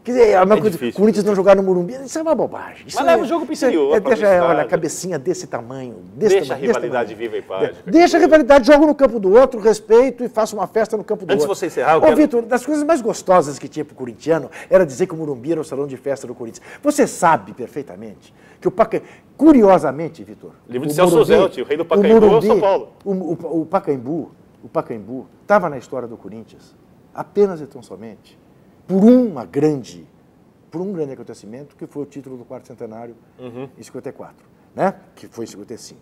Quer dizer, a mesma coisa, o Corinthians não jogar no Morumbi, isso é uma bobagem. Mas leva o jogo para o interior. Olha, a cabecinha desse tamanho. Deixa a rivalidade viva e paz. Deixa a rivalidade, joga no campo do outro, respeito e faça uma festa no campo do outro. Antes de você encerrar, Vitor, das coisas mais gostosas que tinha pro corintiano era dizer que o Morumbi era o salão de festa do Corinthians. Você sabe perfeitamente que o Pacaembu, curiosamente, Vitor... Livro de Celso Zelt, o rei do Pacaembu é o São Paulo. O Pacaembu estava na história do Corinthians, apenas e tão somente, por um grande acontecimento, que foi o título do quarto centenário em 54, né? Que foi em 55.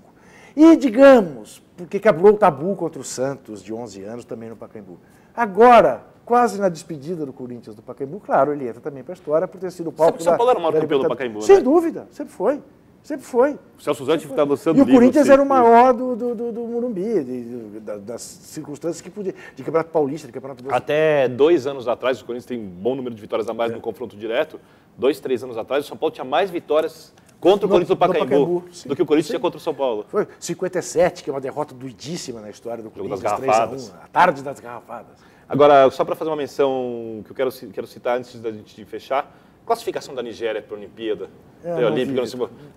E, digamos, porque quebrou o tabu contra o Santos, de 11 anos, também no Pacaembu. Agora, quase na despedida do Corinthians do Pacaembu, claro, ele entra também para a história por ter sido o palco da... São Paulo era o maior campeão do Pacaembu, né? Sem dúvida, sempre foi. Sempre foi. O Celso Zelt está lançando E o Corinthians era o maior do Morumbi, das circunstâncias que podia, de Campeonato Paulista, de Campeonato Brasileiro. Até 2 anos atrás, o Corinthians tem um bom número de vitórias a mais no confronto direto. 2, 3 anos atrás, o São Paulo tinha mais vitórias contra o Corinthians do Pacaembu do que o Corinthians tinha contra o São Paulo. Foi 57, que é uma derrota doidíssima na história do Corinthians. Jogo das garrafadas. 3-1, a tarde das garrafadas. Agora, só para fazer uma menção que eu quero citar antes da gente fechar, classificação da Nigéria para a Olimpíada. Pré-olímpica,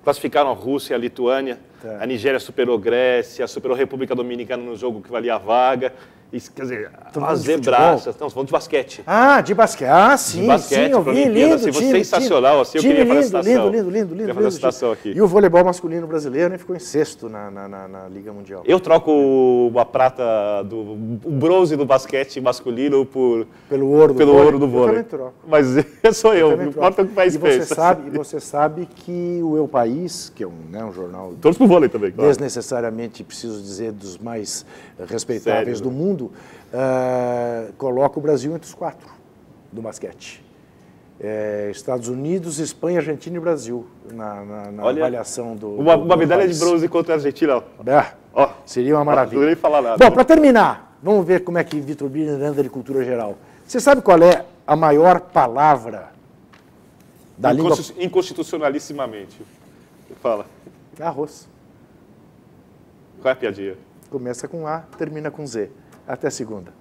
classificaram a Rússia e a Lituânia. Tá. A Nigéria superou Grécia, superou a República Dominicana no jogo que valia a vaga. E, quer dizer, as zebraças. Não, falando de basquete. Ah, de basquete. Ah, sim, de basquete, sim, eu vi, lindo, assim, sensacional, assim, eu queria fazer a citação. Lindo. Queria fazer a citação aqui. E o voleibol masculino brasileiro ficou em sexto na Liga Mundial. Eu troco a prata, o bronze do basquete masculino pelo ouro do vôlei. Eu também troco. Mas sou eu, não importa o que o país pensa. E você sabe que o Eu País, que é um jornal... Todos pro vôlei também, claro. Desnecessariamente, preciso dizer, dos mais respeitáveis do mundo, coloca o Brasil entre os 4 do basquete. Estados Unidos, Espanha, Argentina e Brasil na Olha, avaliação do... Uma medalha de bronze contra a Argentina. Ó, seria uma maravilha. Não nem falar nada. Bom, para terminar, vamos ver como é que Vitor Birner anda de cultura geral. Você sabe qual é a maior palavra da língua... Inconstitucionalissimamente. Fala. Arroz. Qual é a piadinha? Começa com A, termina com Z. Até segunda.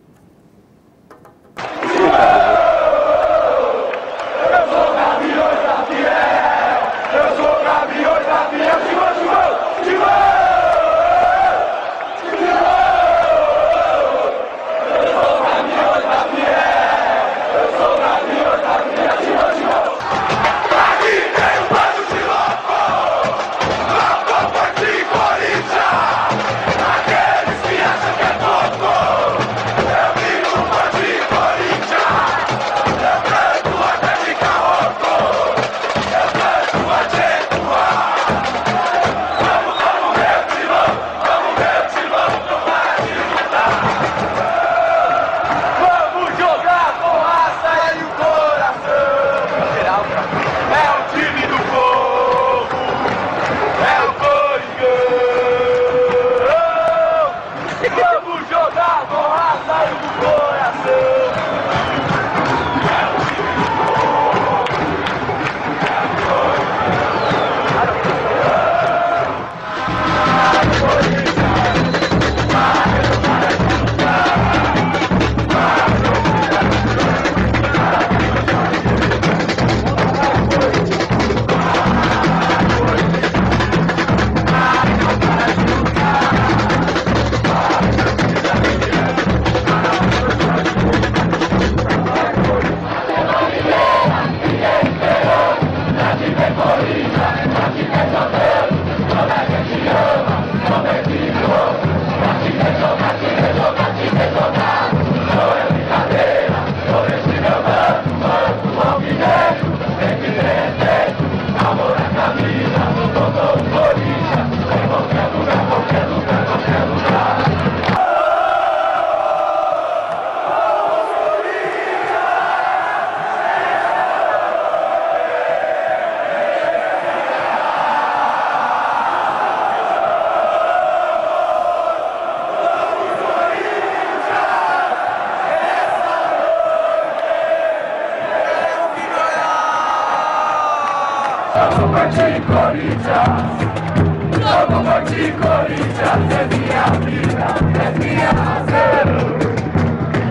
Corinthians é minha vida, é minha razão.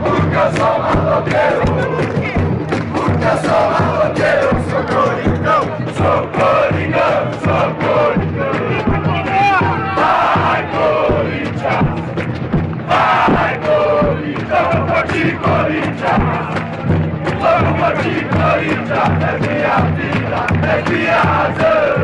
Porque eu sou maloqueiro, porque eu sou maloqueiro. Sou coringão, sou coringão, sou coringão. Vai Corinthians, vai Corinthians. Vamos de Corinthians, vamos de Corinthians. É minha vida, é minha razão.